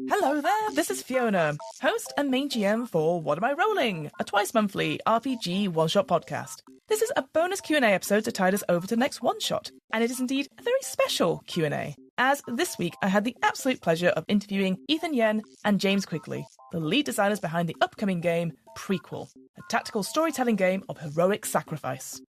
Hello there, this is Fiona, host and main GM for What Am I Rolling, a twice-monthly RPG one-shot podcast. This is a bonus Q&A episode to tide us over to the next one-shot, and it is indeed a very special Q&A, as this week I had the absolute pleasure of interviewing Ethan Yen and James Quigley, the lead designers behind the upcoming game Prequel, a tactical storytelling game of heroic sacrifice.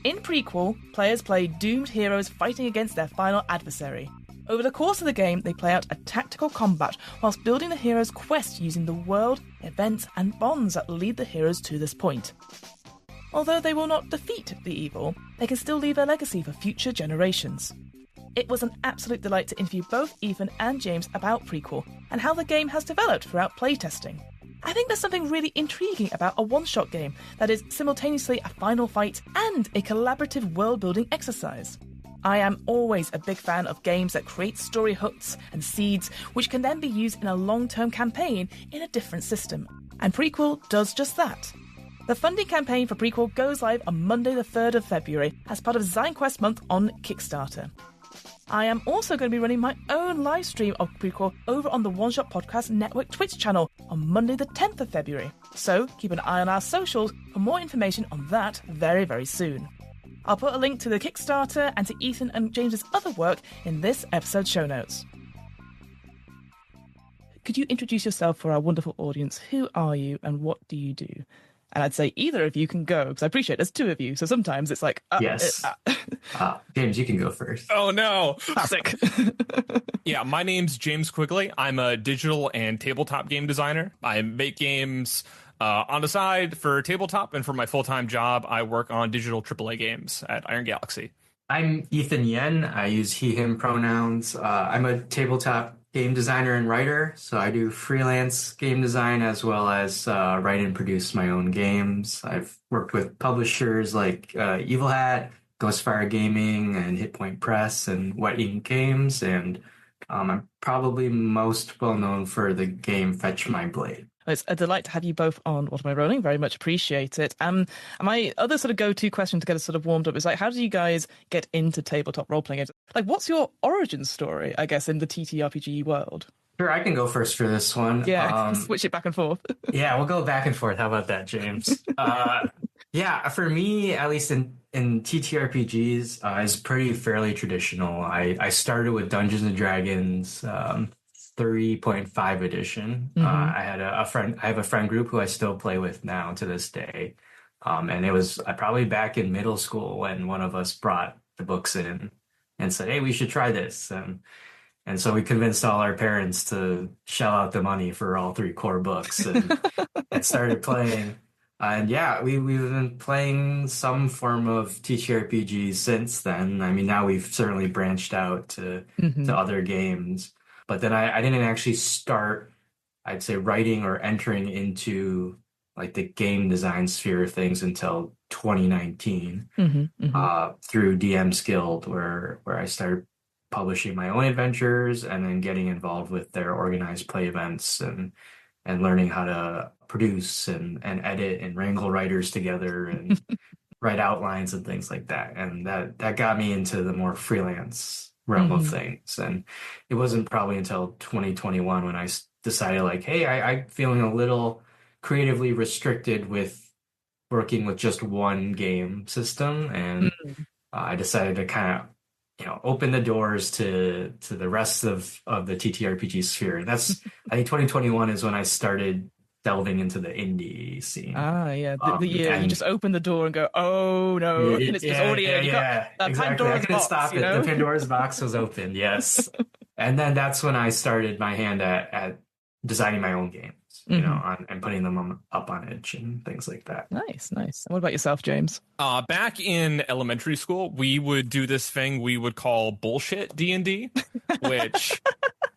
In Prequel, players play doomed heroes fighting against their final adversary. Over the course of the game, they play out a tactical combat whilst building the hero's quest using the world, events, and bonds that lead the heroes to this point. Although they will not defeat the evil, they can still leave a legacy for future generations. It was an absolute delight to interview both Ethan and James about Prequel and how the game has developed throughout playtesting. I think there's something really intriguing about a one-shot game that is simultaneously a final fight and a collaborative world-building exercise. I am always a big fan of games that create story hooks and seeds which can then be used in a long-term campaign in a different system. And Prequel does just that. The funding campaign for Prequel goes live on Monday the 3rd of February as part of ZineQuest Month on Kickstarter. I am also going to be running my own live stream of Prequel over on the One Shot Podcast Network Twitch channel on Monday the 10th of February. So keep an eye on our socials for more information on that very, very soon. I'll put a link to the Kickstarter and to Ethan and James's other work in this episode's show notes. Could you introduce yourself for our wonderful audience? Who are you and what do you do? And I'd say either of you can go, because I appreciate there's two of you, so sometimes it's like... Yes. James, you can go first. Oh, no. Sick. Yeah, my name's James Quigley. I'm a digital and tabletop game designer. I make games... on the side for tabletop, and for my full-time job, I work on digital AAA games at Iron Galaxy. I'm Ethan Yen. I use he, him pronouns. I'm a tabletop game designer and writer, so I do freelance game design as well as write and produce my own games. I've worked with publishers like Evil Hat, Ghostfire Gaming, and Hit Point Press, and Wet Ink Games, and I'm probably most well known for the game Fetch My Blade. It's a delight to have you both on What Am I Rolling? Very much appreciate it. My other sort of go-to question to get us sort of warmed up is like, how did you guys get into tabletop role-playing games? Like, what's your origin story, I guess, in the TTRPG world? Sure, I can go first for this one. Yeah, switch it back and forth. Yeah, we'll go back and forth. How about that, James? Yeah, for me, at least in TTRPGs, is pretty fairly traditional. I started with Dungeons and Dragons 3.5 edition. Mm-hmm. I have a friend group who I still play with now to this day. And it was probably back in middle school when one of us brought the books in and said, hey, we should try this. And so we convinced all our parents to shell out the money for all 3 core books and started playing. And yeah, we've been playing some form of TTRPG since then. I mean, now we've certainly branched out to other games. But then I didn't actually start, I'd say, writing or entering into like the game design sphere of things until 2019 through DM's Guild, where I started publishing my own adventures and then getting involved with their organized play events and learning how to produce and edit and wrangle writers together and write outlines and things like that. And that got me into the more freelance realm of things. And it wasn't probably until 2021 when I decided like, hey, I'm feeling a little creatively restricted with working with just one game system. And I decided to kind of, open the doors to the rest of the TTRPG sphere. That's, I think 2021 is when I started delving into the indie scene. Yeah. The year you just open the door and go, oh no, and it's already in. Yeah, exactly. I couldn't stop it. The Pandora's box was open, yes. And then that's when I started my hand at designing my own games, and putting them up on Edge and things like that. Nice. What about yourself, James? Back in elementary school, we would do this thing we would call bullshit D&D, which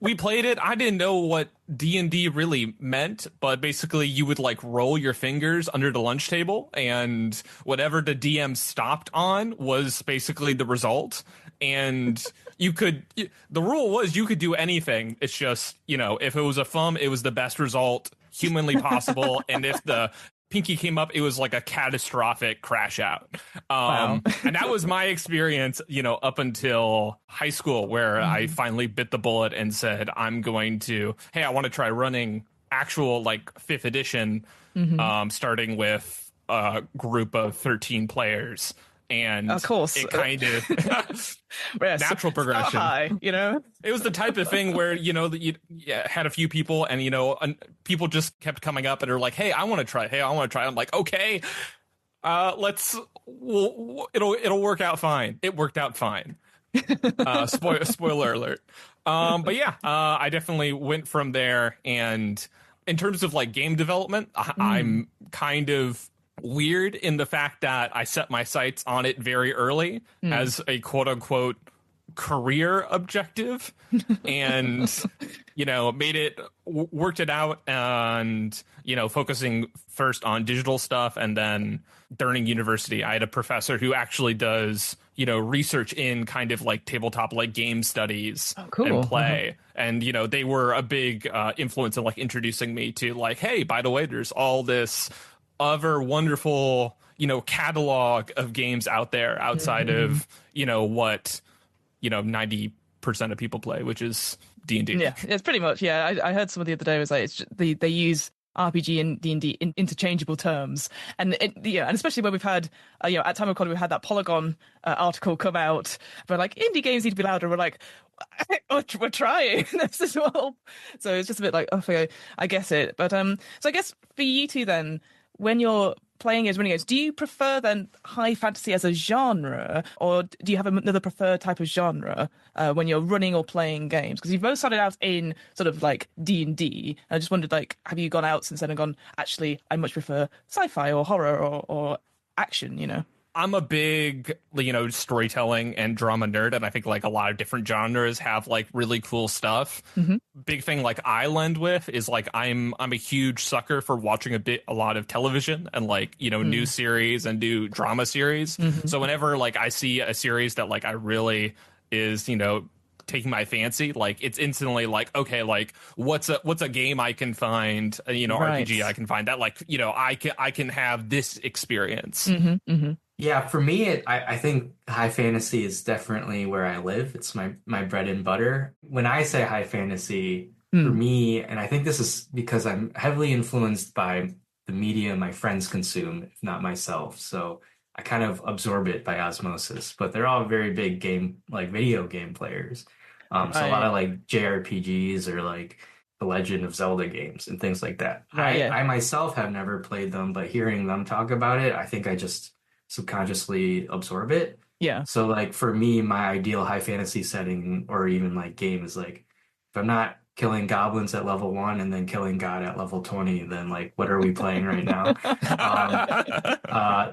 we played it. I didn't know what D&D really meant, but basically you would like roll your fingers under the lunch table, and whatever the DM stopped on was basically the result. And the rule was you could do anything. It's just, if it was a thumb, it was the best result humanly possible. And if the Pinky came up, it was like a catastrophic crash out. Wow. And that was my experience, up until high school, where I finally bit the bullet and said, I want to try running actual like 5th edition, starting with a group of 13 players. And of course, it kind of natural progression. High, It was the type of thing where you had a few people, and people just kept coming up and are like, "Hey, I want to try. Hey, I want to try." I'm like, "Okay, it'll work out fine." It worked out fine. Spoiler alert. But yeah, I definitely went from there. And in terms of like game development, I'm kind of weird in the fact that I set my sights on it very early as a quote unquote career objective, and worked it out, and focusing first on digital stuff. And then during university, I had a professor who actually does research in kind of like tabletop like game studies and play. And they were a big influence in like introducing me to like, hey, by the way, there's all this other wonderful catalog of games out there outside of what 90% of people play, which is D&D. Yeah, it's pretty much. Yeah, I heard someone the other day was like, they use RPG and D&D in interchangeable terms, and and especially when we've had at time of recording we've had that Polygon article come out, but like indie games need to be louder. We're like, we're trying this as well. So it's just a bit like, okay, I guess it. But so I guess for you two then, when you're playing games, running games, do you prefer then high fantasy as a genre, or do you have another preferred type of genre when you're running or playing games? Because you've both started out in sort of like D&D. I just wondered, like, have you gone out since then and gone, actually, I much prefer sci-fi or horror or action, I'm a big, storytelling and drama nerd, and I think like a lot of different genres have like really cool stuff. Big thing like I lend with is like I'm a huge sucker for watching a lot of television and like new series and new drama series. So whenever like I see a series that like I really is taking my fancy, like it's instantly like, okay, like what's a game I can find, Right. RPG I can find that like I can have this experience. Yeah, for me, I think high fantasy is definitely where I live. It's my bread and butter. When I say high fantasy, for me, and I think this is because I'm heavily influenced by the media my friends consume, if not myself. So I kind of absorb it by osmosis. But they're all very big video game players. So a lot of like JRPGs or like the Legend of Zelda games and things like that. I myself have never played them, but hearing them talk about it, I think I just subconsciously absorb it. Yeah. So like for me, my ideal high fantasy setting or even like game is like, if I'm not killing goblins at level 1 and then killing God at level 20, then like what are we playing right now?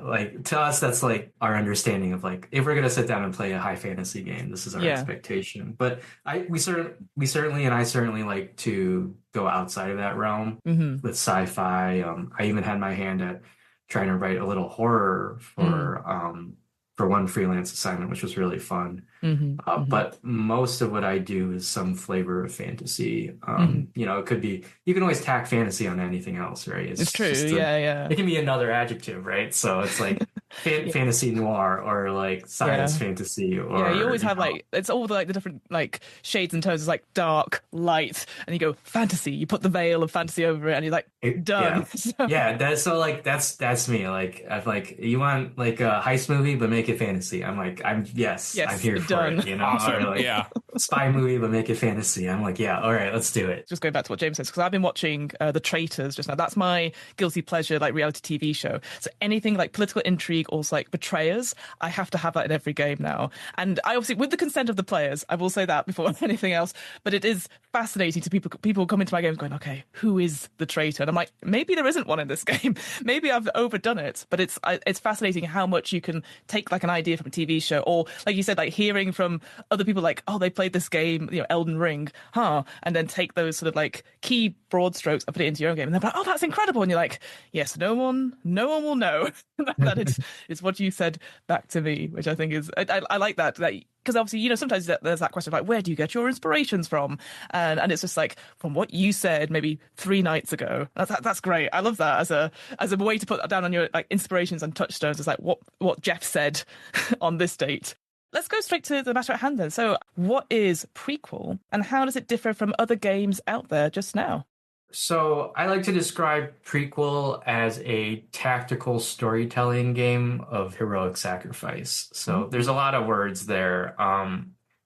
Like to us, that's like our understanding of like, if we're gonna sit down and play a high fantasy game, this is our expectation. But we certainly and I certainly like to go outside of that realm with sci-fi. I even had my hand at trying to write a little horror for one freelance assignment, which was really fun. But most of what I do is some flavor of fantasy. It could be, you can always tack fantasy on anything else, right? It's true. It can be another adjective, right? So it's like fantasy noir or like science fantasy, or you always have like, it's all the different like shades and tones. It's like dark, light, and you go fantasy, you put the veil of fantasy over it and you're like done. That's me. Like I've like, you want like a heist movie but make it fantasy, I'm like, I'm here for it, Awesome. Or like spy movie but make it fantasy, I'm like, yeah, all right, let's do it. Just going back to what James says, because I've been watching The Traitors just now. That's my guilty pleasure like reality TV show. So anything like political intrigue or like betrayers, I have to have that in every game now. And I obviously, with the consent of the players, I will say that before anything else, but it is fascinating to people come into my games going, okay, who is the traitor? And I'm like, maybe there isn't one in this game. Maybe I've overdone it, but it's fascinating how much you can take like an idea from a TV show, or like you said, like hearing from other people like, oh, they played played this game, Elden Ring, and then take those sort of like key broad strokes and put it into your own game, and they're like, oh, that's incredible, and you're like, yes, no one will know that it's what you said back to me, which I think is I like that because obviously, sometimes there's that question of like, where do you get your inspirations from? And it's just like, from what you said maybe 3 nights ago. That's great. I love that as a way to put that down on your like inspirations and touchstones. It's like what Jeff said on this date. Let's go straight to the matter at hand then. So what is Prequel, and how does it differ from other games out there just now? So I like to describe Prequel as a tactical storytelling game of heroic sacrifice. So there's a lot of words there.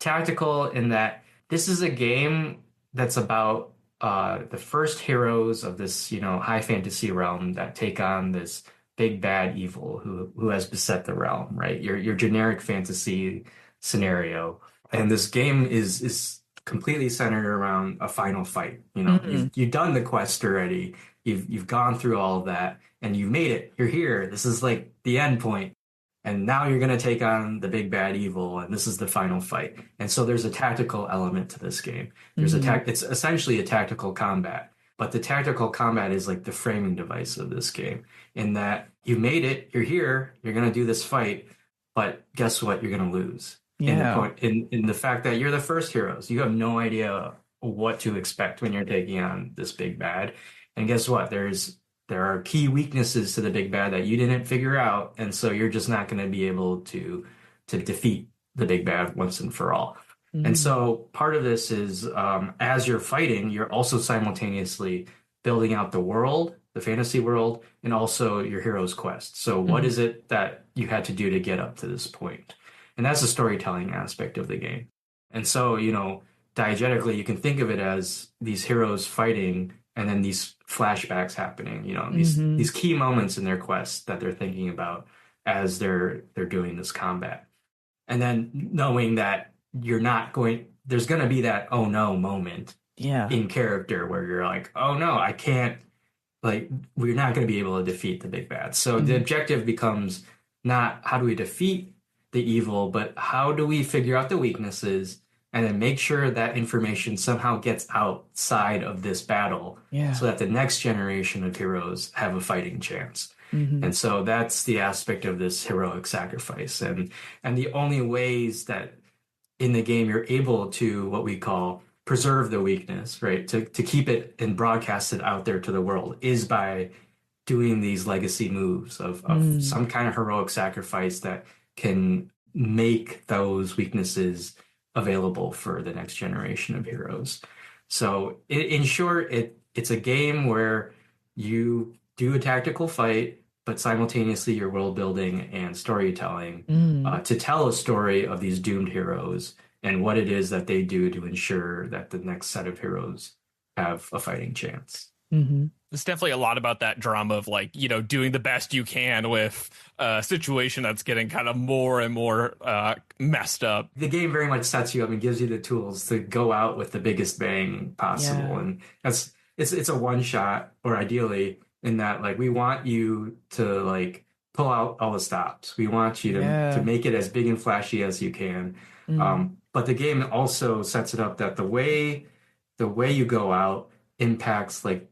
Tactical in that this is a game that's about the first heroes of this, high fantasy realm that take on this big bad evil who has beset the realm, right? Your generic fantasy scenario. And this game is completely centered around a final fight. You've done the quest already. You've gone through all of that and you've made it. You're here. This is like the end point. And now you're going to take on the big bad evil, and this is the final fight. And so there's a tactical element to this game. It's essentially a tactical combat, but the tactical combat is like the framing device of this game, in that you made it, you're here, you're going to do this fight, but guess what? You're going to lose. Yeah. In the fact that you're the first heroes, you have no idea what to expect when you're taking on this big bad. And guess what? There are key weaknesses to the big bad that you didn't figure out, and so you're just not going to be able to defeat the big bad once and for all. And so part of this is as you're fighting, you're also simultaneously building out the world, the fantasy world, and also your hero's quest. So what is it that you had to do to get up to this point? And that's the storytelling aspect of the game. And so, diegetically, you can think of it as these heroes fighting and then these flashbacks happening, these key moments in their quest that they're thinking about as they're doing this combat. And then knowing that there's going to be that oh no moment in character where you're like, oh no, I can't, like, we're not going to be able to defeat the big bad. So the objective becomes not how do we defeat the evil, but how do we figure out the weaknesses and then make sure that information somehow gets outside of this battle so that the next generation of heroes have a fighting chance. And so that's the aspect of this heroic sacrifice. And the only ways that in the game you're able to what we call preserve the weakness, right? To keep it and broadcast it out there to the world is by doing these legacy moves of some kind of heroic sacrifice that can make those weaknesses available for the next generation of heroes. So in short, it's a game where you do a tactical fight, but simultaneously you're world building and storytelling to tell a story of these doomed heroes and what it is that they do to ensure that the next set of heroes have a fighting chance. It's definitely a lot about that drama of like, doing the best you can with a situation that's getting kind of more and more messed up. The game very much sets you up and gives you the tools to go out with the biggest bang possible. And it's a one shot, or ideally in that, like, we want you to like pull out all the stops. We want you to make it as big and flashy as you can. But the game also sets it up that the way you go out impacts like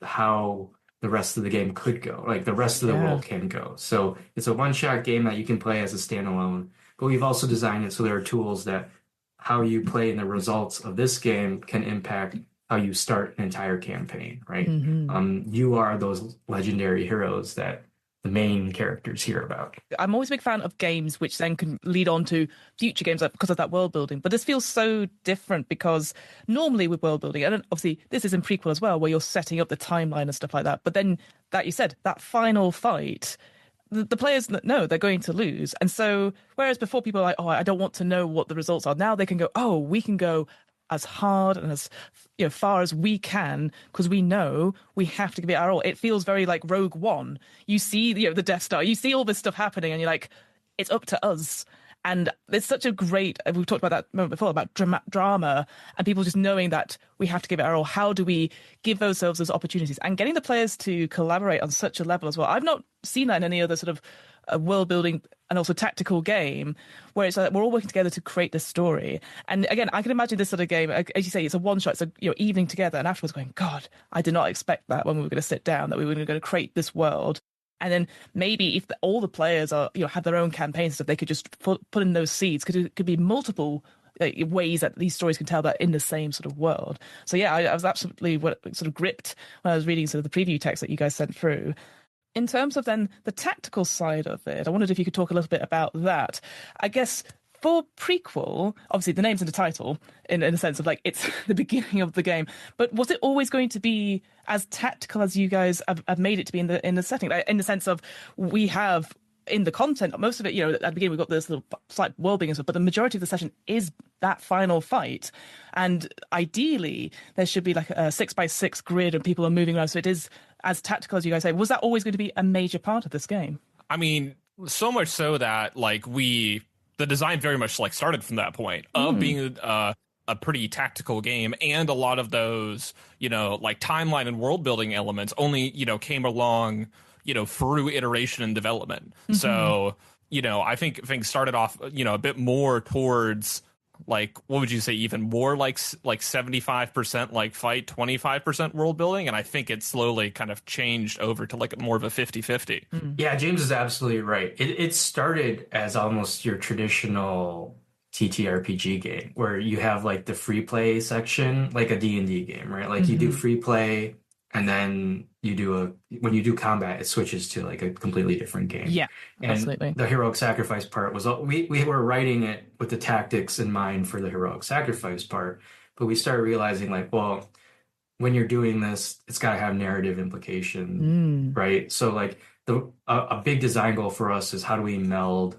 how the rest of the game could go, like the rest of the world can go. So it's a one-shot game that you can play as a standalone, but we've also designed it so there are tools that how you play and the results of this game can impact how you start an entire campaign, right? You are those legendary heroes that the main characters hear about. I'm always a big fan of games which then can lead on to future games because of that world building. But this feels so different because normally with world building, and obviously this is in Prequel as well, where you're setting up the timeline and stuff like that. But then that you said, that final fight, the players know they're going to lose. And so whereas before people are like, oh, I don't want to know what the results are. Now they can go, oh, we can go as hard and as far as we can because we know we have to give it our all. It feels very like Rogue One. You see the Death Star, you see all this stuff happening and you're like, it's up to us. And it's such a great, we've talked about that moment before, about drama and people just knowing that we have to give it our all. How do we give ourselves those opportunities? And getting the players to collaborate on such a level as well. I've not seen that in any other sort of world building and also tactical game where it's like we're all working together to create this story. And again, I can imagine this sort of game, as you say, it's a one shot, it's a evening together, and afterwards going, God, I did not expect that when we were going to sit down, that we were going to create this world. And then maybe if all the players are, have their own campaigns, so they could just put in those seeds, because it could be multiple ways that these stories can tell that in the same sort of world. So yeah, I was absolutely sort of gripped when I was reading sort of the preview text that you guys sent through. In terms of then the tactical side of it, I wondered if you could talk a little bit about that. I guess for Prequel, obviously the name's in the title, in the sense of like it's the beginning of the game. But was it always going to be as tactical as you guys have made it to be in the setting? In the sense of we have in the content, most of it, at the beginning we've got this little slight world building and stuff, but the majority of the session is that final fight. And ideally, there should be like a 6x6 grid and people are moving around. So it is as tactical as you guys say. Was that always going to be a major part of this game? I mean, so much so that like the design very much like started from that point of being a pretty tactical game, and a lot of those, like timeline and world building elements only, came along, through iteration and development. So, I think things started off, a bit more towards like, what would you say, even more like 75% like fight, 25% world building. And I think it slowly kind of changed over to like more of a 50-50. Yeah, James is absolutely right. It started as almost your traditional TTRPG game where you have like the free play section, like a D&D game, right? Like you do free play, and then when you do combat, it switches to like a completely different game. Yeah, and absolutely. The heroic sacrifice part was, we were writing it with the tactics in mind for the heroic sacrifice part, but we started realizing like, well, when you're doing this, it's got to have narrative implication, right? So like a big design goal for us is how do we meld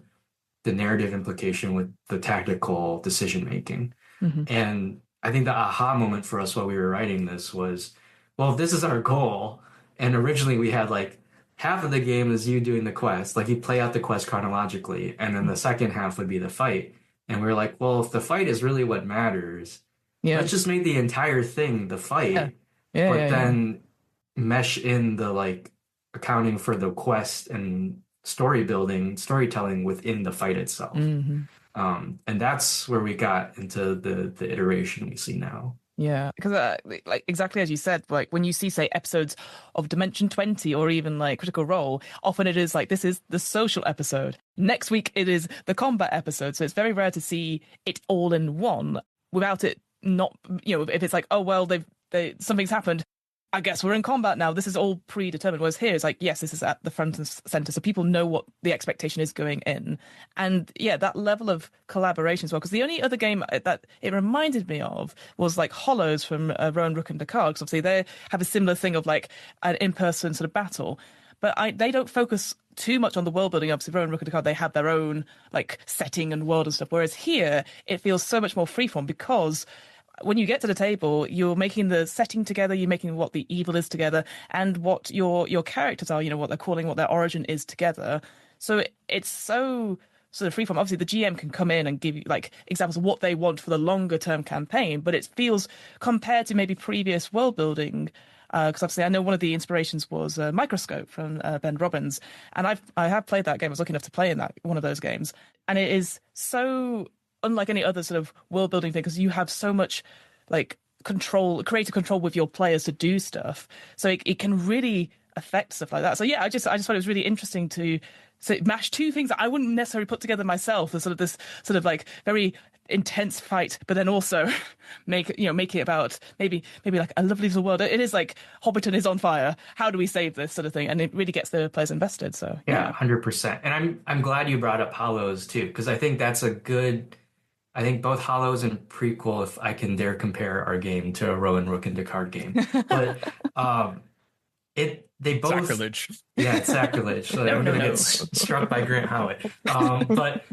the narrative implication with the tactical decision making. And I think the aha moment for us while we were writing this was, well, if this is our goal, and originally we had like half of the game is you doing the quest, like you play out the quest chronologically, and then the second half would be the fight. And we were like, well, if the fight is really what matters, let's just make the entire thing the fight, then mesh in the like accounting for the quest and storytelling within the fight itself. And that's where we got into the iteration we see now. Yeah, because like exactly as you said, like when you see, say, episodes of Dimension 20 or even like Critical Role, often it is like this is the social episode. Next week it is the combat episode. So it's very rare to see it all in one without it not, if it's like, oh well, something's happened, I guess we're in combat now. This is all predetermined. Whereas here, it's like, yes, this is at the front and center. So people know what the expectation is going in. And yeah, that level of collaboration as well. Because the only other game that it reminded me of was like Hollows from Rowan, Rook and Descartes. Because obviously they have a similar thing of like an in-person sort of battle. But they don't focus too much on the world building. Obviously, Rowan, Rook and Descartes, they have their own like setting and world and stuff. Whereas here, it feels so much more freeform because when you get to the table, you're making the setting together, you're making what the evil is together, and what your characters are, what they're calling, what their origin is together. So it's so sort of freeform. Obviously, the GM can come in and give you like examples of what they want for the longer term campaign, but it feels, compared to maybe previous world building, because obviously I know one of the inspirations was Microscope from Ben Robbins, and I have played that game. I was lucky enough to play in one of those games, and it is so unlike any other sort of world building thing, because you have so much like creative control with your players to do stuff. So it can really affect stuff like that. So yeah, I just thought it was really interesting to mash two things that I wouldn't necessarily put together myself. This sort of like very intense fight, but then also make it about maybe like a lovely little world. It is like Hobbiton is on fire. How do we save this sort of thing? And it really gets the players invested. So yeah, 100%. And I'm glad you brought up Hollows too, because I think that's I think both Hollows and Prequel, if I can dare compare our game to a Rowan, Rook and Descartes game, but they both Sacrilege. Yeah, it's sacrilege. So No, I'm no, gonna no. get struck by Grant Howitt. But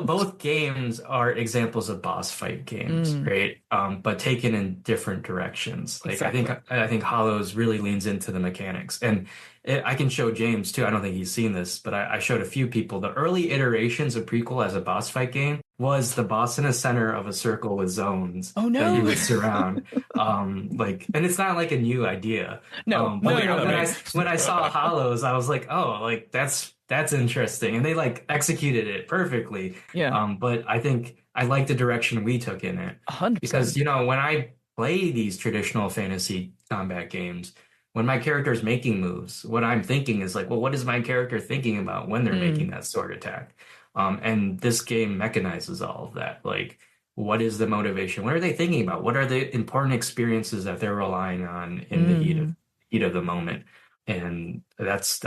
both games are examples of boss fight games, right? But taken in different directions. Like Exactly. I think Hollows really leans into the mechanics, and I can show James too. I don't think he's seen this, but I showed a few people. The early iterations of Prequel as a boss fight game was the boss in the center of a circle with zones Oh that you no. would surround. And it's not like a new idea. No, But no, no, no. when I saw Hollows, I was like, oh, like that's interesting, and they like executed it perfectly. Yeah. But I think I like the direction we took in it 100%. because when I play these traditional fantasy combat games, when my character is making moves, what I'm thinking is like, well, what is my character thinking about when they're making that sword attack? And this game mechanizes all of that. Like, what is the motivation? What are they thinking about? What are the important experiences that they're relying on in the heat of the moment? And that's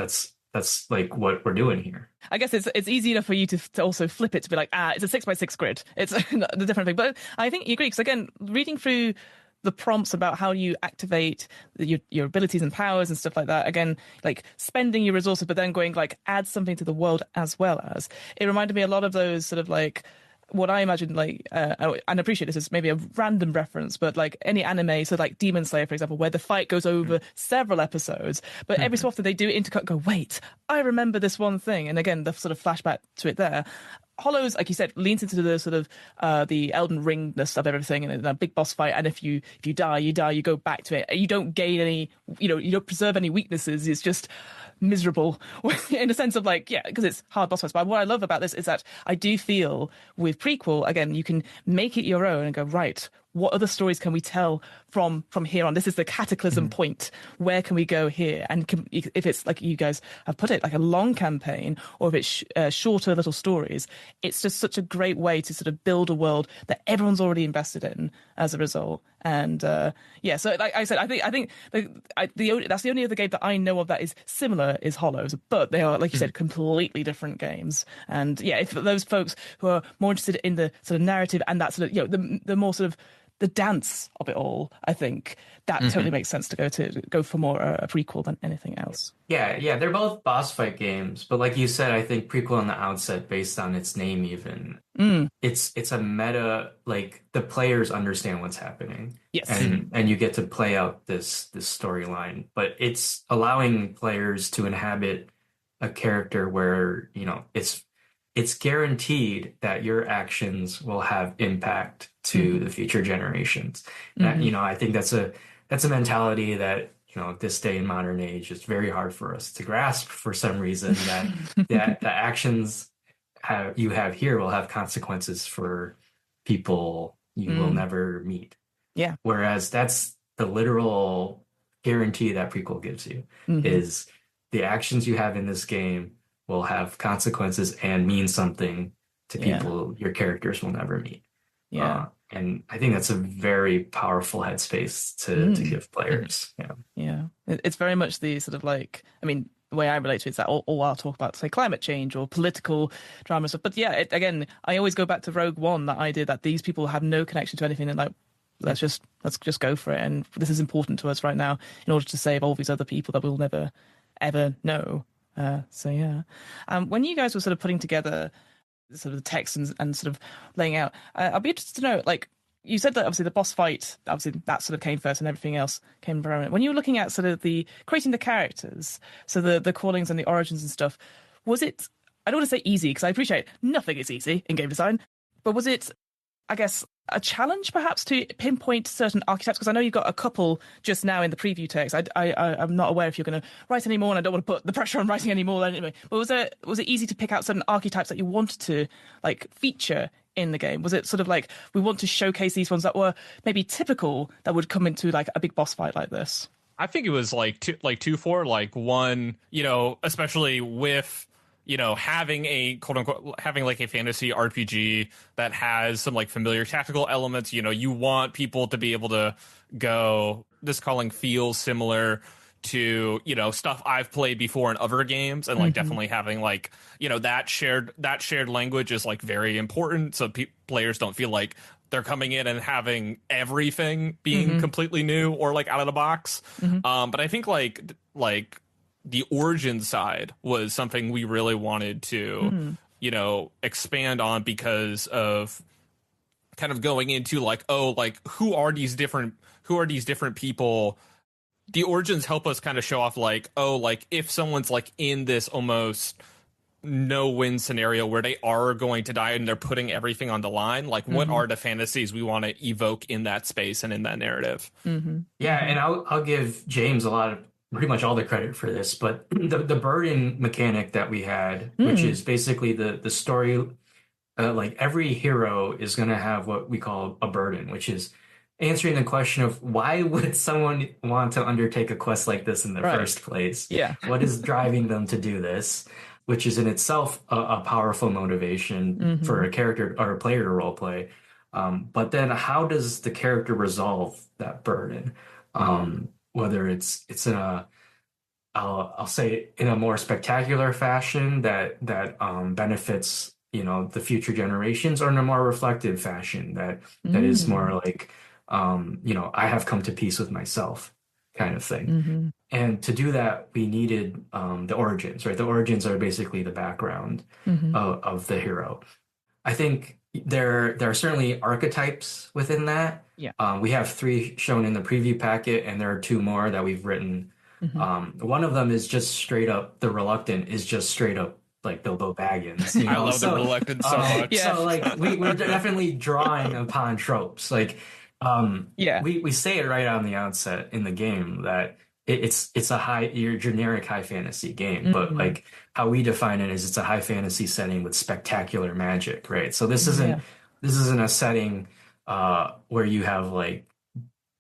like what we're doing here. I guess it's easy enough for you to also flip it to be like, it's a 6x6 grid. It's the different thing. But I think you agree, because again, reading through the prompts about how you activate your abilities and powers and stuff like that, again, like spending your resources, but then going like add something to the world as well as, it reminded me a lot of those sort of like what I imagine, like, and appreciate this is maybe a random reference, but like any anime, so like Demon Slayer, for example, where the fight goes over several episodes, but every so often they do intercut, go, wait, I remember this one thing. And again, the sort of flashback to it there. Hollows, like you said, leans into the sort of the Elden Ringness of everything, and a big boss fight. And if you die, you go back to it. You don't gain any, you don't preserve any weaknesses. It's just miserable in a sense of like, yeah, because it's hard boss fights. But what I love about this is that I do feel with Prequel, again, you can make it your own and go, right, what other stories can we tell from here on? This is the cataclysm point. Where can we go here? And if it's like you guys have put it, like a long campaign, or if it's shorter little stories, it's just such a great way to sort of build a world that everyone's already invested in as a result. And so like I said, I think that's the only other game that I know of that is similar is Hollows, but they are, like you said, completely different games. And yeah, if those folks who are more interested in the sort of narrative and that sort of, the more sort of the dance of it all, I think that totally makes sense to go for more a prequel than anything else. Yeah, they're both boss fight games, but like you said, I think Prequel on the outset, based on its name even, it's a meta, like the players understand what's happening. Yes. And you get to play out this storyline, but it's allowing players to inhabit a character where, it's guaranteed that your actions will have impact to the future generations. I think that's a mentality that, this day in modern age, is very hard for us to grasp for some reason, that the actions you have here will have consequences for people you will never meet. Yeah. Whereas that's the literal guarantee that Prequel gives you, is the actions you have in this game will have consequences and mean something to people your characters will never meet. Yeah. And I think that's a very powerful headspace to give players. Yeah. It's very much the sort of like, I mean, the way I relate to it is that all I'll talk about, say, climate change or political drama stuff. But yeah, again, I always go back to Rogue One, that idea that these people have no connection to anything, and like, let's just go for it. And this is important to us right now in order to save all these other people that we'll never, ever know. When you guys were sort of putting together sort of the text and sort of laying out, I'd be interested to know, like, you said that obviously the boss fight, obviously that sort of came first and everything else came around it. When you were looking at sort of the creating the characters, so the callings and the origins and stuff, was it, I don't want to say easy, because I appreciate nothing is easy in game design, but was it, I guess, a challenge perhaps to pinpoint certain archetypes? Because I know you've got a couple just now in the preview text. I'm not aware if you're going to write any more, and I don't want to put the pressure on writing any more anyway. But was it easy to pick out certain archetypes that you wanted to like feature in the game? Was it sort of like, we want to showcase these ones that were maybe typical that would come into like a big boss fight like this? I think it was like two for like one, especially with having a quote unquote, having like a fantasy RPG that has some like familiar tactical elements, you want people to be able to go, this calling feels similar to, stuff I've played before in other games, and like definitely having like, that shared language is like very important. So players don't feel like they're coming in and having everything being completely new or like out of the box. But I think like like the origin side was something we really wanted to, expand on because of kind of going into like, oh, like who are these different people. The origins help us kind of show off like, oh, like if someone's like in this almost no-win scenario where they are going to die and they're putting everything on the line, like what are the fantasies we want to evoke in that space and in that narrative? Yeah, and I'll give James pretty much all the credit for this, but the burden mechanic that we had, which is basically the story, like every hero is going to have what we call a burden, which is answering the question of why would someone want to undertake a quest like this in the first place? Yeah. What is driving them to do this? Which is in itself a powerful motivation for a character or a player to role play. But then how does the character resolve that burden? Whether it's in I'll say in a more spectacular fashion that benefits, the future generations, or in a more reflective fashion that is more like, I have come to peace with myself kind of thing. And to do that, we needed the origins, right? The origins are basically the background of the hero. I think there are certainly archetypes within that. Yeah. We have 3 shown in the preview packet, and there are 2 more that we've written. One of them is just straight up, the reluctant is just straight up like Bilbo Baggins. I love the reluctant so much. So like we're definitely drawing upon tropes. Like we say it right on the outset in the game that it's your generic high fantasy game, but like how we define it is it's a high fantasy setting with spectacular magic, right? So this isn't a setting where you have like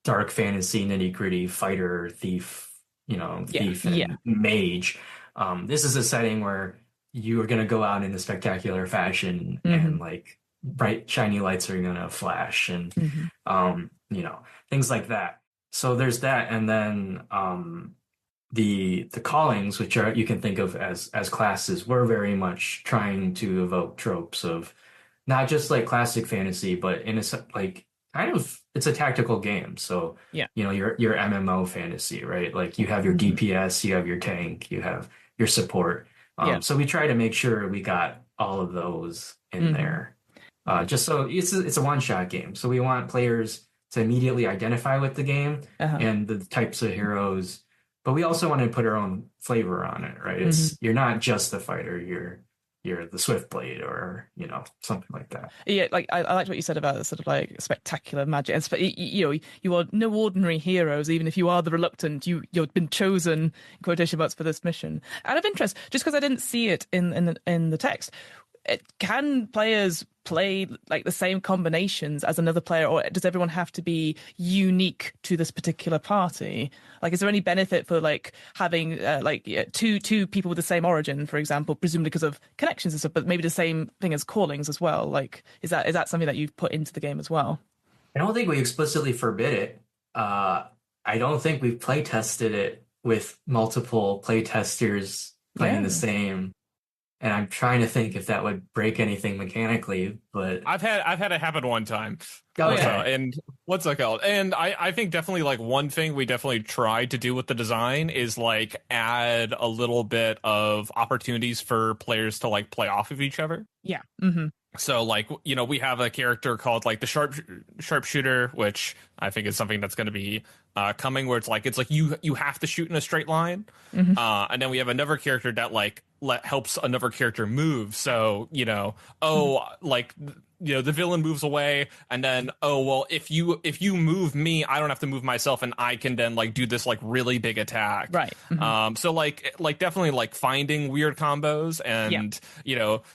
dark fantasy nitty gritty fighter thief, thief and mage. This is a setting where you are going to go out in a spectacular fashion and like bright shiny lights are going to flash and things like that. So there's that, and then the callings, which are you can think of as classes, we're very much trying to evoke tropes of not just like classic fantasy, but in a like kind of it's a tactical game. So your MMO fantasy, right? Like you have your DPS, you have your tank, you have your support. So we try to make sure we got all of those in there. Just so it's a one-shot game. So we want players to immediately identify with the game and the types of heroes, but we also want to put our own flavor on it, right? It's you're not just the fighter, you're the Swiftblade or something like that. Yeah, like I liked what you said about the sort of like spectacular magic. And you are no ordinary heroes, even if you are the reluctant. You've been chosen in quotation marks for this mission. Out of interest, just because I didn't see it in the text, can players play like the same combinations as another player, or does everyone have to be unique to this particular party? Like, is there any benefit for like having two people with the same origin, for example, presumably because of connections and stuff, but maybe the same thing as callings as well? Like, is that something that you've put into the game as well? I don't think we explicitly forbid it. I don't think we've play tested it with multiple play testers playing the same. And I'm trying to think if that would break anything mechanically, but I've had it happen one time. Okay. And what's that called? And I think definitely like one thing we definitely tried to do with the design is like add a little bit of opportunities for players to like play off of each other. Yeah. So like, we have a character called like the sharpshooter, which I think is something that's going to be coming, where it's like you have to shoot in a straight line. And then we have another character that like helps another character move. So, the villain moves away, and then if you move me, I don't have to move myself, and I can then like do this like really big attack. Right. So like definitely like finding weird combos and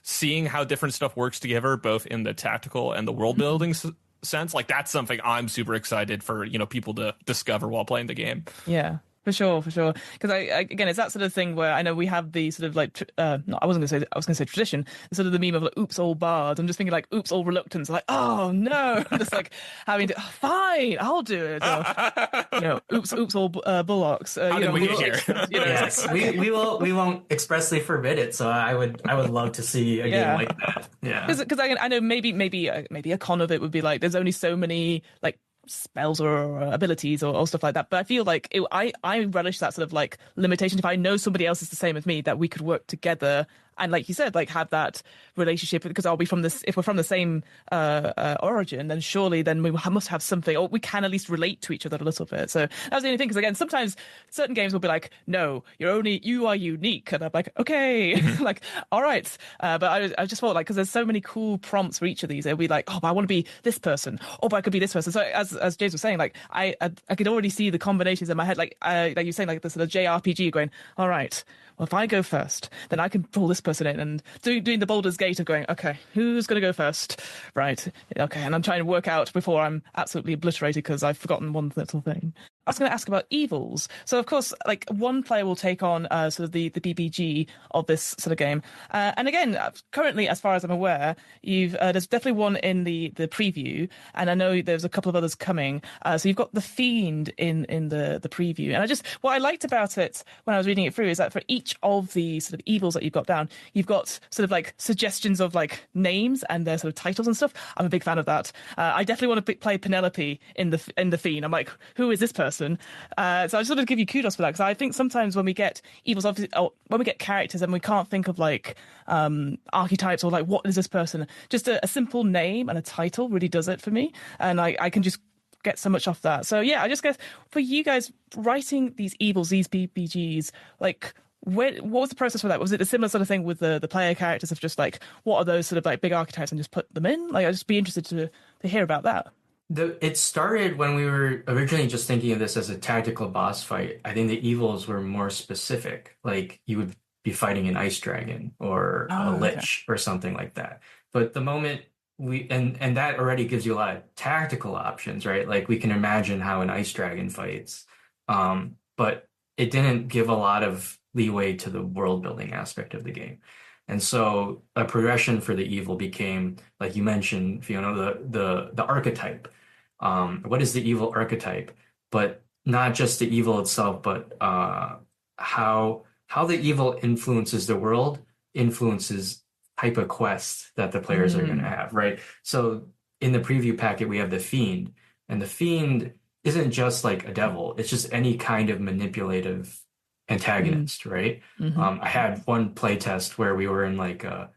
seeing how different stuff works together, both in the tactical and the world building sense. Like that's something I'm super excited for people to discover while playing the game. Yeah. For sure. Because again, it's that sort of thing where I know we have the sort of like, I was going to say tradition, sort of the meme of like, oops, all bards. I'm just thinking like, oops, all reluctance. Like, oh no, just like having to, fine, I'll do it. Or, oops, all bullocks. Yes, we won't expressly forbid it. So I would love to see a game like that. Yeah. Because I know maybe a con of it would be like, there's only so many like spells or abilities or stuff like that. But I feel like I relish that sort of like limitation. If I know somebody else is the same as me, that we could work together and, like you said, like have that relationship, because I'll be from this. If we're from the same origin, then surely then we must have something, or we can at least relate to each other a little bit. So that was the only thing. Because again, sometimes certain games will be like, no, you are unique, and I'm like, okay, like all right. But I just thought, like, because there's so many cool prompts for each of these, it'll be like, oh, but I want to be this person, oh, but I could be this person. So as James was saying, like I could already see the combinations in my head, like you're saying, like the sort of JRPG going, all right, well, if I go first, then I can pull this person in, and doing the Baldur's Gate of going, okay, who's going to go first? Right. Okay. And I'm trying to work out before I'm absolutely obliterated because I've forgotten one little thing. I was going to ask about evils. So, of course, like one player will take on sort of the BBG of this sort of game. And again, currently, as far as I'm aware, there's definitely one in the preview, and I know there's a couple of others coming. So you've got the Fiend in the preview. And what I liked about it when I was reading it through is that for each of the sort of evils that you've got down, you've got sort of like suggestions of like names and their sort of titles and stuff. I'm a big fan of that. I definitely want to play Penelope in the Fiend. I'm like, who is this person? So I just wanted to give you kudos for that, because I think sometimes when we get evils, obviously, when we get characters and we can't think of like archetypes or like what is this person, just a simple name and a title really does it for me, and I can just get so much off that. So yeah, I just guess for you guys writing these evils, these BBGs, like what was the process for that? Was it a similar sort of thing with the player characters of just like, what are those sort of like big archetypes and just put them in? Like, I'd just be interested to hear about that. It started when we were originally just thinking of this as a tactical boss fight. I think the evils were more specific. Like you would be fighting an ice dragon or a lich or something like that. But the moment and that already gives you a lot of tactical options, right? Like we can imagine how an ice dragon fights. But it didn't give a lot of leeway to the world building aspect of the game. And so a progression for the evil became, like you mentioned, Fiona, the archetype. What is the evil archetype? But not just the evil itself, but how the evil influences the world, influences type of quest that the players are going to have, right? So in the preview packet, we have the Fiend, and the Fiend isn't just like a devil. It's just any kind of manipulative antagonist, right? I had one playtest where we were in like a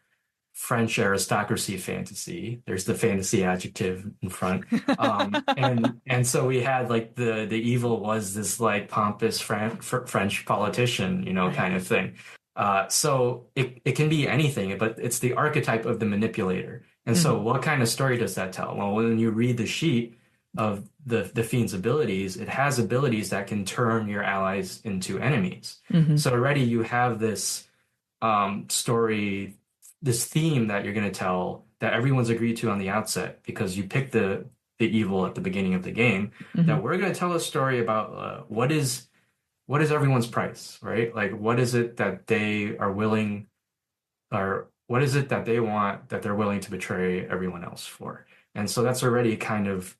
French aristocracy fantasy. There's the fantasy adjective in front. And so we had like the evil was this like pompous French politician, kind of thing. So it can be anything, but it's the archetype of the manipulator. And so what kind of story does that tell? Well, when you read the sheet of the Fiend's abilities, it has abilities that can turn your allies into enemies. So already you have this story, this theme that you're going to tell that everyone's agreed to on the outset, because you pick the evil at the beginning of the game, that we're going to tell a story about what is everyone's price, right? Like, what is it that they are willing, or what is it that they want that they're willing to betray everyone else for? And so that's already kind of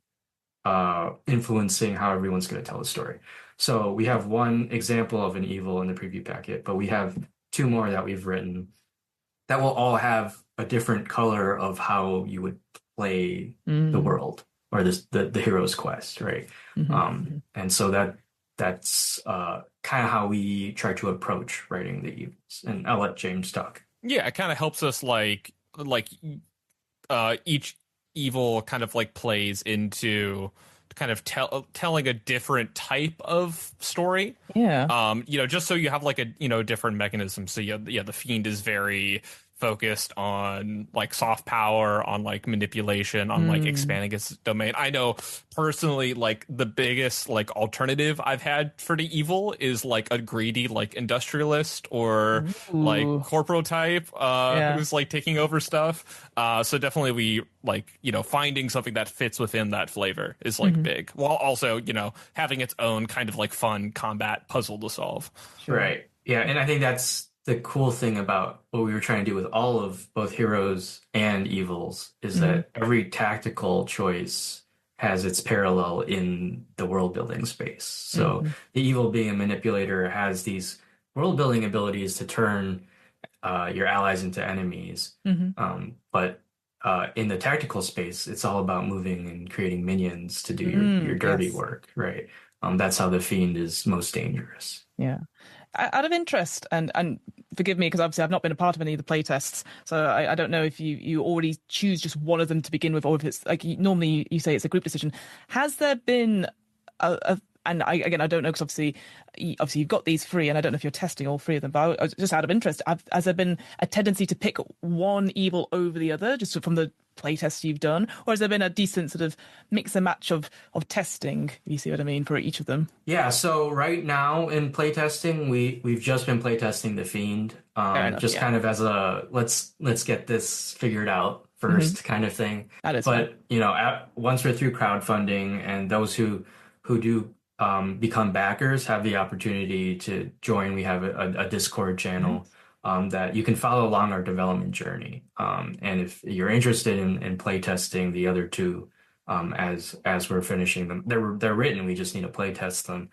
influencing how everyone's going to tell the story. So we have one example of an evil in the preview packet, but we have two more that we've written that will all have a different color of how you would play the world or the hero's quest, right? And so that's kind of how we try to approach writing the evils. And I'll let James talk. Yeah, it kind of helps us like each evil kind of like plays into kind of telling a different type of story. Yeah. Just so you have like a different mechanism. So yeah, the Fiend is very focused on like soft power, on like manipulation, on like expanding its domain. I know personally, like the biggest like alternative I've had for the evil is like a greedy like industrialist or like corporal type who's like taking over stuff. So definitely we like, finding something that fits within that flavor is like big, while also, having its own kind of like fun combat puzzle to solve. Sure. Right. Yeah. And I think that's the cool thing about what we were trying to do with all of both heroes and evils is that every tactical choice has its parallel in the world building space. So the evil being a manipulator has these world building abilities to turn your allies into enemies. But in the tactical space, it's all about moving and creating minions to do your dirty Yes. work, right? That's how the Fiend is most dangerous. Yeah. Out of interest, and forgive me because obviously I've not been a part of any of the playtests, so I don't know if you already choose just one of them to begin with, or if it's like normally you say it's a group decision. Has there been and I don't know because obviously you've got these three, and I don't know if you're testing all three of them, but just out of interest, has there been a tendency to pick one evil over the other just from the playtests you've done, or has there been a decent sort of mix and match of testing, if you see what I mean, for each of them? Yeah, so right now in playtesting, we've just been playtesting the Fiend, Fair enough, just yeah. kind of as a let's get this figured out first kind of thing. That is fair. But once we're through crowdfunding, and those who do become backers have the opportunity to join. We have a Discord channel that you can follow along our development journey. And if you're interested in playtesting the other two, as we're finishing them, they're written. We just need to playtest them.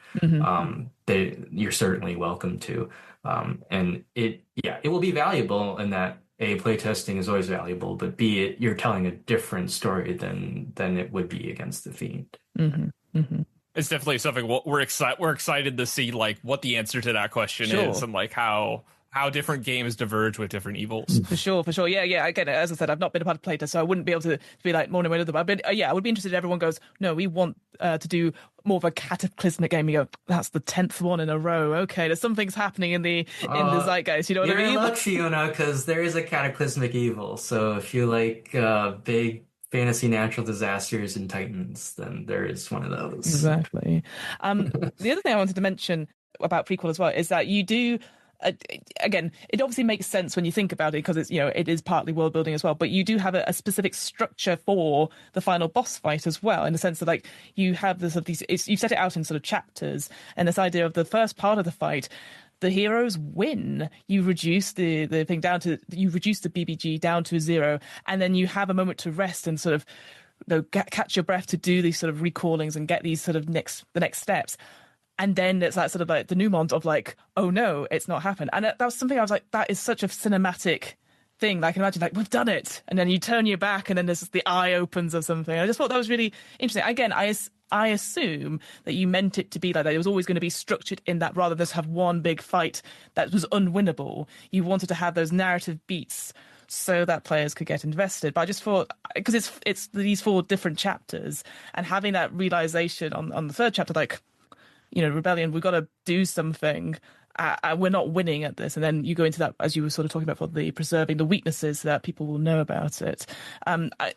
You're certainly welcome to. And it will be valuable in that A, playtesting is always valuable, but B, you're telling a different story than it would be against the Fiend. It's definitely something we're excited to see, like what the answer to that question is, and like how different games diverge with different evils. For sure. Yeah. Again, as I said, I've not been a part of playtest, so I wouldn't be able to be like more than one of them. But I would be interested if everyone goes, no, we want to do more of a cataclysmic game. You go, that's the 10th one in a row. Okay, there's something's happening in the zeitgeist. You know what I mean? You're in luck, Fiona, because there is a cataclysmic evil. So if you like big fantasy natural disasters and titans, then there is one of those. Exactly. The other thing I wanted to mention about Prequel as well is that you do. Again, it obviously makes sense when you think about it because it's it is partly world building as well. But you do have a specific structure for the final boss fight as well, in the sense that like you have this you set it out in sort of chapters, and this idea of the first part of the fight. The heroes win. You reduce the thing down to you reduce the BBG down to 0, and then you have a moment to rest and sort of catch your breath to do these sort of recallings and get these sort of the next steps. And then it's that sort of like the nuance of like, oh no, it's not happened. And that was something I was like, that is such a cinematic thing. I can imagine like, we've done it. And then you turn your back and then there's the eye opens or something. I just thought that was really interesting. Again, I assume that you meant it to be like that. It was always going to be structured in that rather than just have one big fight that was unwinnable. You wanted to have those narrative beats so that players could get invested. But I just thought, because it's these 4 different chapters, and having that realization on the 3rd chapter, like, Rebellion, we've got to do something. We're not winning at this. And then you go into that, as you were sort of talking about, for the preserving the weaknesses so that people will know about it.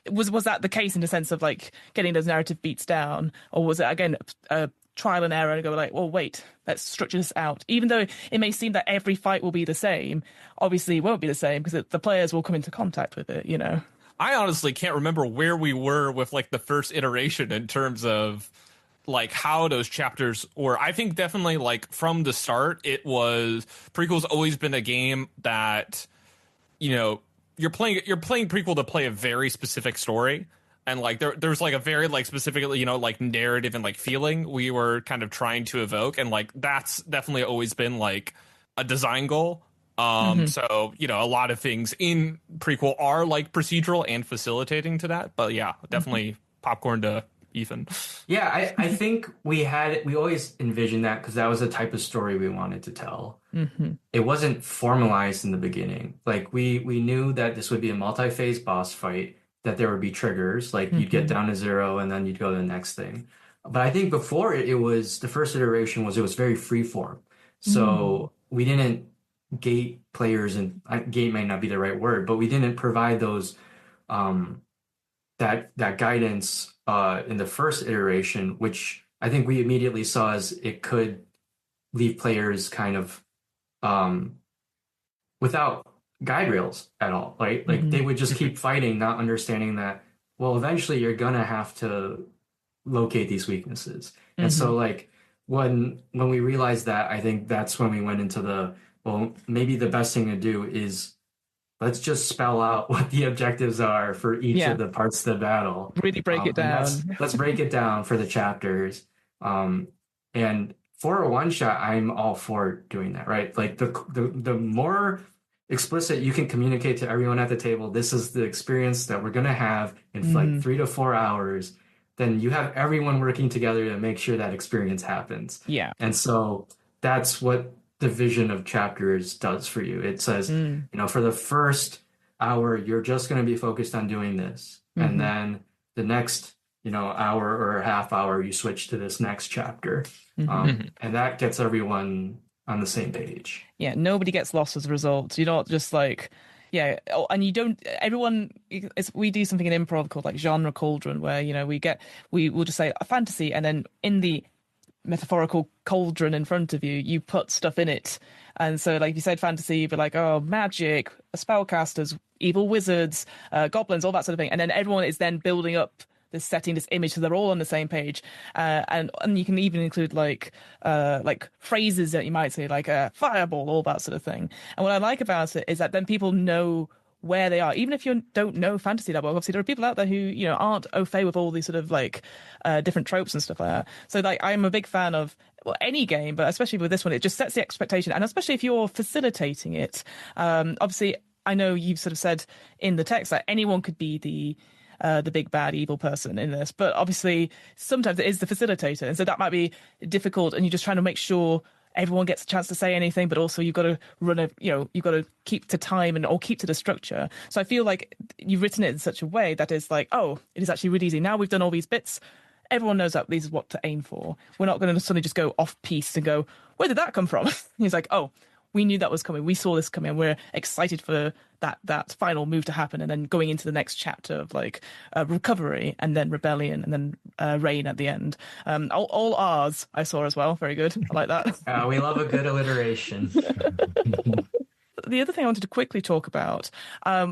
Was that the case in the sense of like getting those narrative beats down? Or was it, again, a trial and error and go like, well, wait, let's structure this out? Even though it may seem that every fight will be the same, obviously it won't be the same because the players will come into contact with it, I honestly can't remember where we were with like the first iteration in terms of like how those chapters were. I think definitely like from the start, it was Prequel's always been a game that, you're playing Prequel to play a very specific story. And like there's like a very like specifically, like narrative and like feeling we were kind of trying to evoke. And like that's definitely always been like a design goal. So, a lot of things in Prequel are like procedural and facilitating to that. But yeah, definitely popcorn to Ethan. Yeah, I think we always envisioned that because that was the type of story we wanted to tell. It wasn't formalized in the beginning. Like we knew that this would be a multi-phase boss fight, that there would be triggers, like you'd get down to 0 and then you'd go to the next thing. But I think before it was the first iteration it was very freeform. So we didn't gate players, and gate might not be the right word, but we didn't provide those that guidance in the first iteration, which I think we immediately saw as it could leave players kind of without guide rails at all, right? Like they would just keep fighting, not understanding that, well, eventually you're gonna have to locate these weaknesses. And so like when we realized that, I think that's when we went into maybe the best thing to do is let's just spell out what the objectives are for each of the parts of the battle. Really break it down. Let's break it down for the chapters. And for a one shot, I'm all for doing that, right? Like the more explicit. You can communicate to everyone at the table, this is the experience that we're going to have in like Mm. 3 to 4 hours. Then you have everyone working together to make sure that experience happens. Yeah. And so that's what division of chapters does for you. It says, Mm. for the first hour, you're just going to be focused on doing this. And then the next, hour or a half hour, you switch to this next chapter. And that gets everyone on the same page. Yeah, nobody gets lost as a result. You're not just like, yeah, and you don't. Everyone, we do something in improv called like genre cauldron, where we'll just say a fantasy, and then in the metaphorical cauldron in front of you, you put stuff in it. And so, like you said, fantasy, you'd be like, oh, magic, spellcasters, evil wizards, goblins, all that sort of thing, and then everyone is then building up this setting, this image, so they're all on the same page, and you can even include like phrases that you might say, like fireball, all that sort of thing. And what I like about it is that then people know where they are, even if you don't know fantasy that well. Obviously, there are people out there who aren't au fait with all these sort of like different tropes and stuff like that. So like I'm a big fan of any game, but especially with this one, it just sets the expectation, and especially if you're facilitating it. Obviously, I know you've sort of said in the text that anyone could be the big bad evil person in this, but obviously sometimes it is the facilitator, and so that might be difficult, and you're just trying to make sure everyone gets a chance to say anything, but also you've got to you've got to keep to time or keep to the structure. So I feel like you've written it in such a way that is like, oh, it is actually really easy. Now we've done all these bits, everyone knows that this is what to aim for. We're not going to suddenly just go off piece and go, where did that come from? He's like, oh, we knew that was coming. We saw this coming. We're excited for that final move to happen, and then going into the next chapter of like recovery, and then rebellion, and then reign at the end. All R's I saw as well. Very good. I like that. We love a good alliteration. The other thing I wanted to quickly talk about,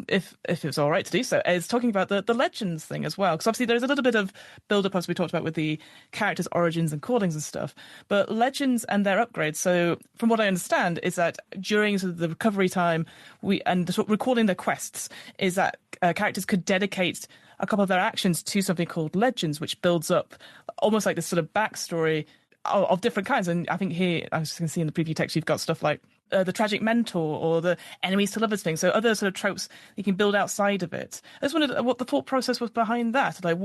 if it was all right to do so, is talking about the legends thing as well. Because obviously there's a little bit of build-up, as we talked about, with the characters' origins and callings and stuff. But legends and their upgrades. So from what I understand, is that during sort of the recovery time, recalling their quests, is that characters could dedicate a couple of their actions to something called legends, which builds up almost like this sort of backstory of different kinds. And I think here, I was going to see in the preview text, you've got stuff like the tragic mentor or the enemies to lovers thing. So other sort of tropes you can build outside of it. I just wondered what the thought process was behind that. Like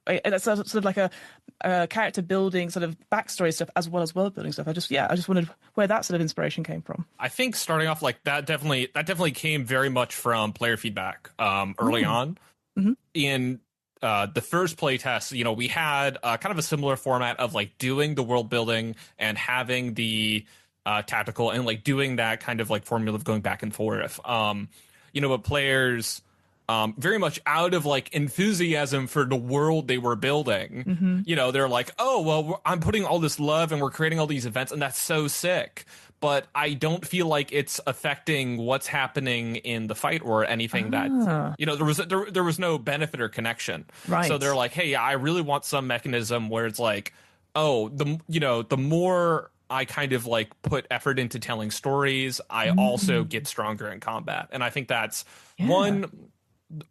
that's sort of like a character building sort of backstory stuff as well as world building stuff. I just wondered where that sort of inspiration came from. I think starting off like that definitely came very much from player feedback early on. Mm-hmm. In the first playtest, we had kind of a similar format of like doing the world building and having the tactical and like doing that kind of like formula of going back and forth. But players very much out of like enthusiasm for the world they were building. Mm-hmm. They're like, oh, well, I'm putting all this love and we're creating all these events and that's so sick. But I don't feel like it's affecting what's happening in the fight or anything that, there was no benefit or connection. Right. So they're like, hey, I really want some mechanism where it's like, oh, the more I kind of like put effort into telling stories, I also get stronger in combat. And I think that's one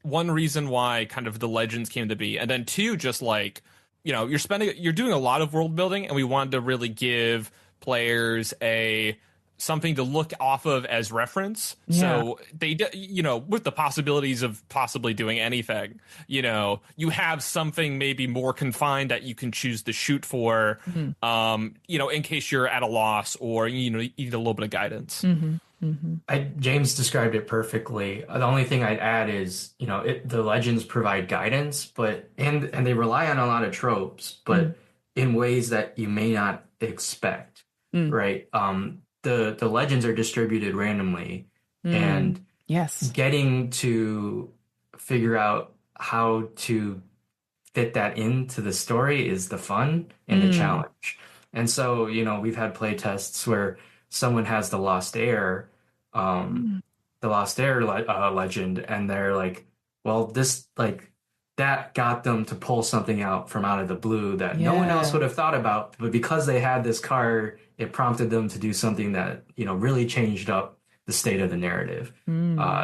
reason why kind of the legends came to be. And then two, just like, you're doing a lot of world building, and we wanted to really give players something to look off of as reference. Yeah. So they, with the possibilities of possibly doing anything, you have something maybe more confined that you can choose to shoot for, in case you're at a loss or, you need a little bit of guidance. Mm-hmm. Mm-hmm. James described it perfectly. The only thing I'd add is, the legends provide guidance, but and they rely on a lot of tropes, but in ways that you may not expect, right? The legends are distributed randomly, and getting to figure out how to fit that into the story is the fun and the challenge. And so, we've had play tests where someone has the Lost Heir, legend, and they're like, well, this that got them to pull something out of the blue that no one else would have thought about, but because they had this card, it prompted them to do something that really changed up the state of the narrative.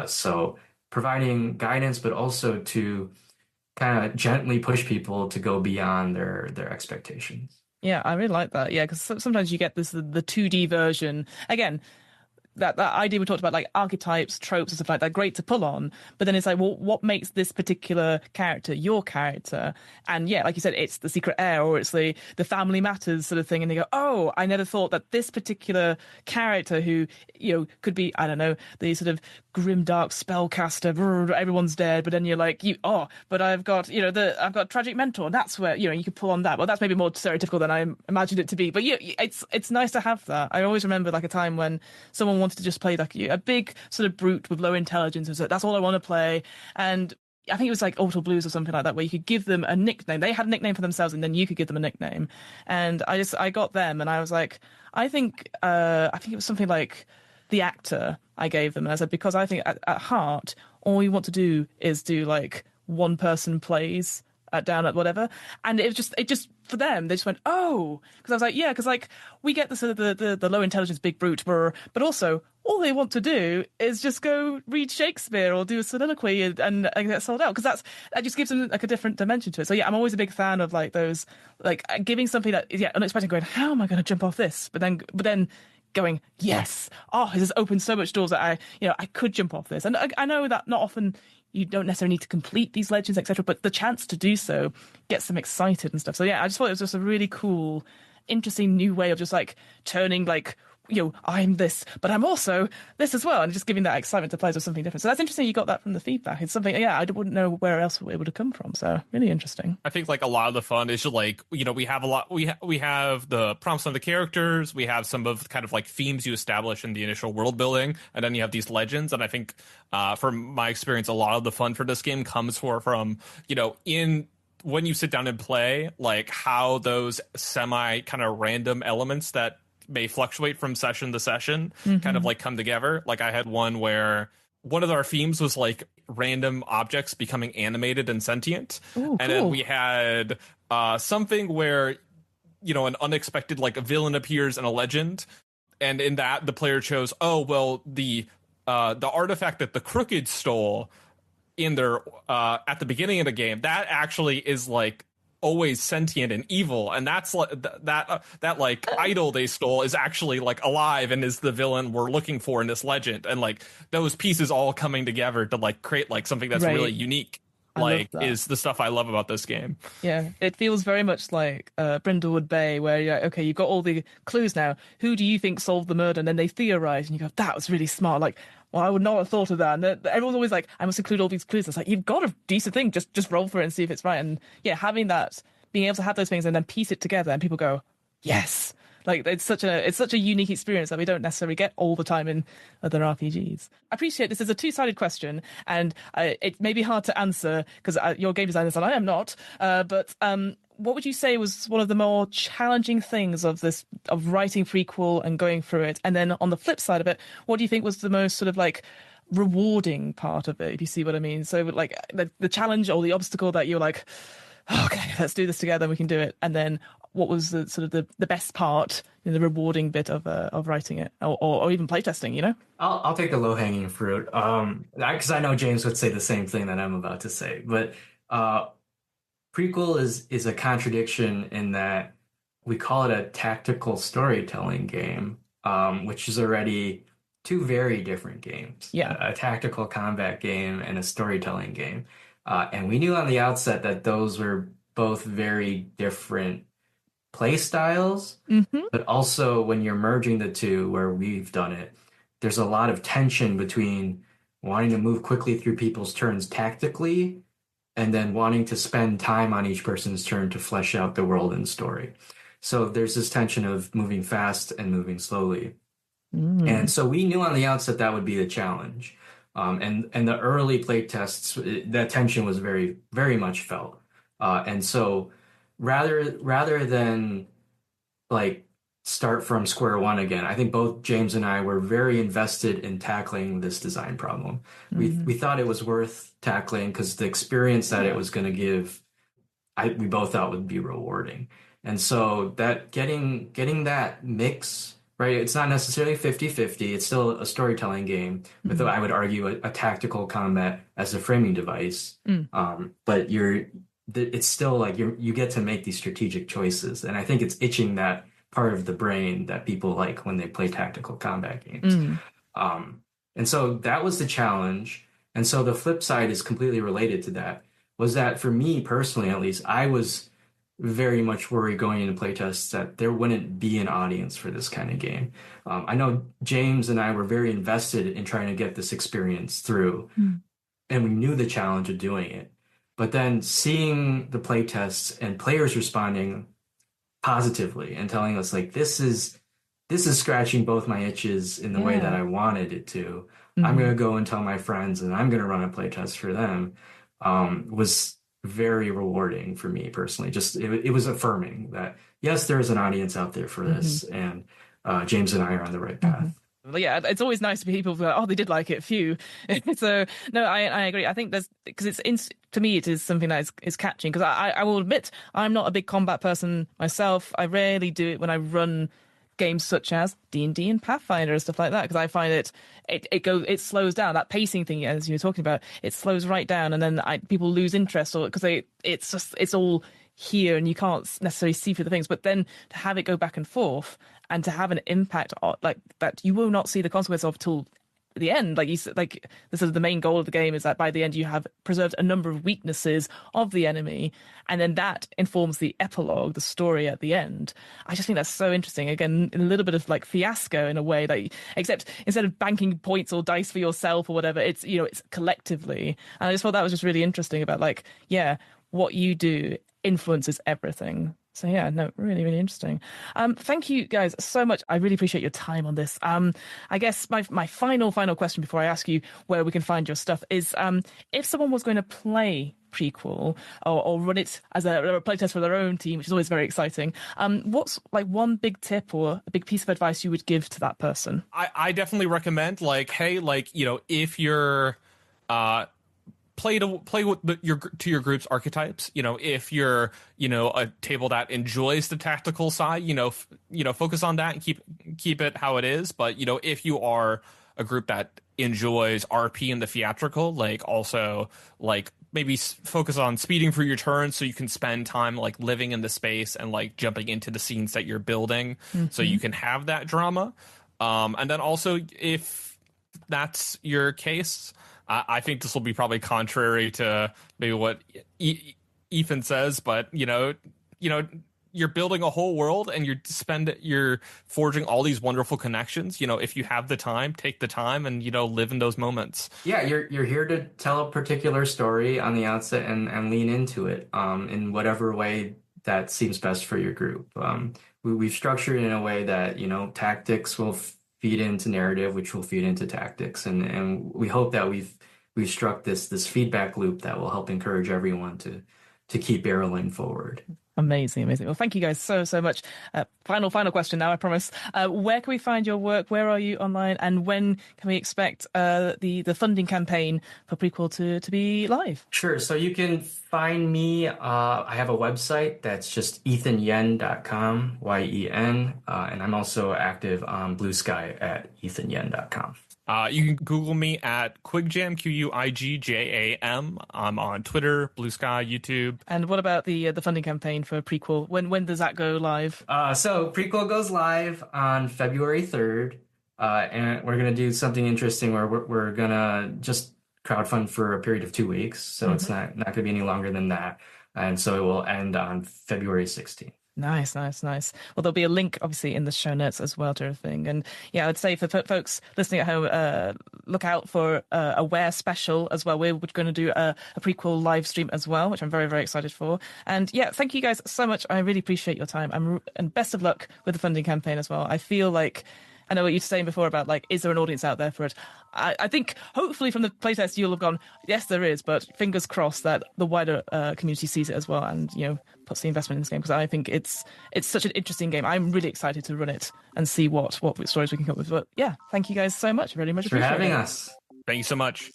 So providing guidance, but also to kind of gently push people to go beyond their expectations. Yeah, I really like that. Yeah, because sometimes you get the 2D version again. that idea we talked about, like archetypes, tropes, and stuff like that, great to pull on. But then it's like, well, what makes this particular character your character? And yeah, like you said, it's the secret heir, or it's the family matters sort of thing. And they go, oh, I never thought that this particular character who, could be, I don't know, the sort of grimdark spellcaster, everyone's dead. But then you're like, but I've got, I've got tragic mentor. And that's where, you could pull on that. Well, that's maybe more stereotypical than I imagined it to be. But yeah, it's nice to have that. I always remember like a time when someone wanted to just play like a big sort of brute with low intelligence, and so that's all I want to play. And I think it was like Auto Blues or something like that, where you could give them a nickname. They had a nickname for themselves, and then you could give them a nickname. And I got them, and I was like, I think it was something like the actor. I gave them, and I said, because I think at heart, all you want to do is do like one person plays down at whatever. And it just for them, they just went, oh, because I was like, yeah, because like we get the sort of the low intelligence big brute, but also all they want to do is just go read Shakespeare or do a soliloquy and get sold out, because that just gives them like a different dimension to it. So yeah, I'm always a big fan of like those, like giving something that is unexpected, going, how am I going to jump off this? But then going, yes, this has opened so much doors that I could jump off this. And I know that not often you don't necessarily need to complete these legends, etc., but the chance to do so gets them excited and stuff. So yeah, I just thought it was just a really cool, interesting new way of just like turning like, I'm this, but I'm also this as well, and just giving that excitement to players with something different. So that's interesting you got that from the feedback. It's something, I wouldn't know where else it would have come from. So really interesting. I think like a lot of the fun is just like, we have a lot, we have the prompts on the characters, we have some of kind of like themes you establish in the initial world building, and then you have these legends. And I think from my experience, a lot of the fun for this game comes from when you sit down and play, like how those semi kind of random elements that may fluctuate from session to session kind of like come together. Like I had one where one of our themes was like random objects becoming animated and sentient. Ooh, and then we had something where an unexpected like a villain appears in a legend, and in that the player chose, the artifact that the Crooked stole in their at the beginning of the game, that actually is like always sentient and evil, and that's like that like idol they stole is actually like alive and is the villain we're looking for in this legend. And like those pieces all coming together to like create like something that's really unique is the stuff I love about this game. Yeah, it feels very much like Brindlewood Bay, where you're like, okay, you've got all the clues now. Who do you think solved the murder? And then they theorize, and you go, that was really smart. Like, well, I would not have thought of that. And everyone's always like, I must include all these clues. It's like, you've got a decent thing. Just roll for it and see if it's right. And yeah, having that, being able to have those things and then piece it together, and people go, yes. Like it's such a unique experience that we don't necessarily get all the time in other RPGs. I appreciate this is a two-sided question, and it may be hard to answer because you're game designers and I am not. But what would you say was one of the more challenging things of writing Prequel and going through it? And then on the flip side of it, what do you think was the most sort of like rewarding part of it, if you see what I mean? So like the challenge or the obstacle that you're like, okay, let's do this together and we can do it. And then what was the sort of the best part, the rewarding bit of writing it or even playtesting, I'll take the low-hanging fruit. Because I know James would say the same thing that I'm about to say. But Prequel is a contradiction in that we call it a tactical storytelling game, which is already two very different games. Yeah. A tactical combat game and a storytelling game. And we knew on the outset that those were both very different play styles, but also when you're merging the two, where we've done it, there's a lot of tension between wanting to move quickly through people's turns tactically and then wanting to spend time on each person's turn to flesh out the world and story. So there's this tension of moving fast and moving slowly. And so we knew on the outset that would be the challenge. And the early play tests, that tension was very, very much felt. And so rather than like start from square one again, I think both James and I were very invested in tackling this design problem. We thought it was worth tackling because the experience that it was going to give, we both thought would be rewarding. And so that getting that mix, right? It's not necessarily 50-50. It's still a storytelling game, with I would argue a tactical combat as a framing device. But it's still like you get to make these strategic choices, and I think it's itching that part of the brain that people like when they play tactical combat games. And so that was the challenge. And so the flip side is completely related to that, was that for me personally, at least, I was very much worried going into playtests that there wouldn't be an audience for this kind of game. I know James and I were very invested in trying to get this experience through, and we knew the challenge of doing it. But then seeing the playtests and players responding positively and telling us like, this is scratching both my itches in the way that I wanted it to. I'm going to go and tell my friends and I'm going to run a playtest for them, was very rewarding for me personally. Just it was affirming that yes, there is an audience out there for this, and James and I are on the right path. But yeah, it's always nice to be people who are, oh, they did like it, phew. So no, I agree. I think there's, because to me it is something that is catching, because I will admit I'm not a big combat person myself. I rarely do it when I run games such as D&D and Pathfinder and stuff like that, because I find it slows down. That pacing thing, as you were talking about, it slows right down, and then people lose interest, or because it's all here and you can't necessarily see through the things. But then to have it go back and forth and to have an impact like that, you will not see the consequence of till the end. Like you said, like this is the main goal of the game, is that by the end you have preserved a number of weaknesses of the enemy, and then that informs the epilogue, the story at the end. I just think that's so interesting. Again, a little bit of like Fiasco in a way, that except instead of banking points or dice for yourself or whatever, it's it's collectively. And I just thought that was just really interesting about like, yeah, what you do influences everything. So yeah, no, really, really interesting. Thank you guys so much. I really appreciate your time on this. I guess my final question before I ask you where we can find your stuff is, if someone was going to play Prequel or run it as a playtest for their own team, which is always very exciting, what's like one big tip or a big piece of advice you would give to that person? I definitely recommend, like, hey, like, if you're play with your group's archetypes. If you're a table that enjoys the tactical side, focus on that and keep it how it is. But if you are a group that enjoys RP and the theatrical, like also like maybe focus on speeding through your turns so you can spend time like living in the space and like jumping into the scenes that you're building, so you can have that drama. And then also, if that's your case, I think this will be probably contrary to maybe what Ethan says, but you're building a whole world and you're forging all these wonderful connections. If you have the time, take the time and live in those moments. Yeah, you're here to tell a particular story on the outset and lean into it in whatever way that seems best for your group. We've structured it in a way that tactics will feed into narrative, which will feed into tactics, and we hope that we've struck this feedback loop that will help encourage everyone to keep barreling forward. Amazing. Well, thank you guys so much. Final question now, I promise. Where can we find your work? Where are you online? And when can we expect the funding campaign for Prequel to be live? Sure. So you can find me. I have a website that's just ethanyen.com, YEN. And I'm also active on Blue Sky at ethanyen.com. You can Google me at Quigjam, QUIGJAM. I'm on Twitter, Blue Sky, YouTube. And what about the funding campaign for Prequel? When does that go live? So Prequel goes live on February 3rd. And we're going to do something interesting where we're going to just crowdfund for a period of 2 weeks. So it's not going to be any longer than that. And so it will end on February 16th. Nice. Well, there'll be a link, obviously, in the show notes as well to everything. And yeah, I'd say for folks listening at home, look out for a WAIR special as well. We're going to do a Prequel live stream as well, which I'm very, very excited for. And yeah, thank you guys so much. I really appreciate your time. And best of luck with the funding campaign as well. I feel like, I know what you were saying before about, like, is there an audience out there for it? I think hopefully from the playtest you'll have gone, yes, there is, but fingers crossed that the wider community sees it as well and, puts the investment in this game, because I think it's such an interesting game. I'm really excited to run it and see what stories we can come up with. But yeah, thank you guys so much. Really much appreciate it. For having us. Thank you so much.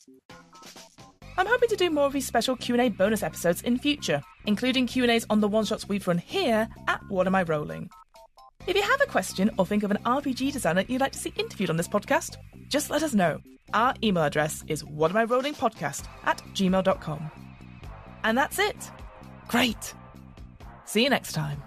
I'm hoping to do more of these special Q&A bonus episodes in future, including Q&As on the one-shots we've run here at What Am I Rolling? If you have a question or think of an RPG designer you'd like to see interviewed on this podcast, just let us know. Our email address is whatamirollingpodcast@gmail.com. And that's it. Great. See you next time.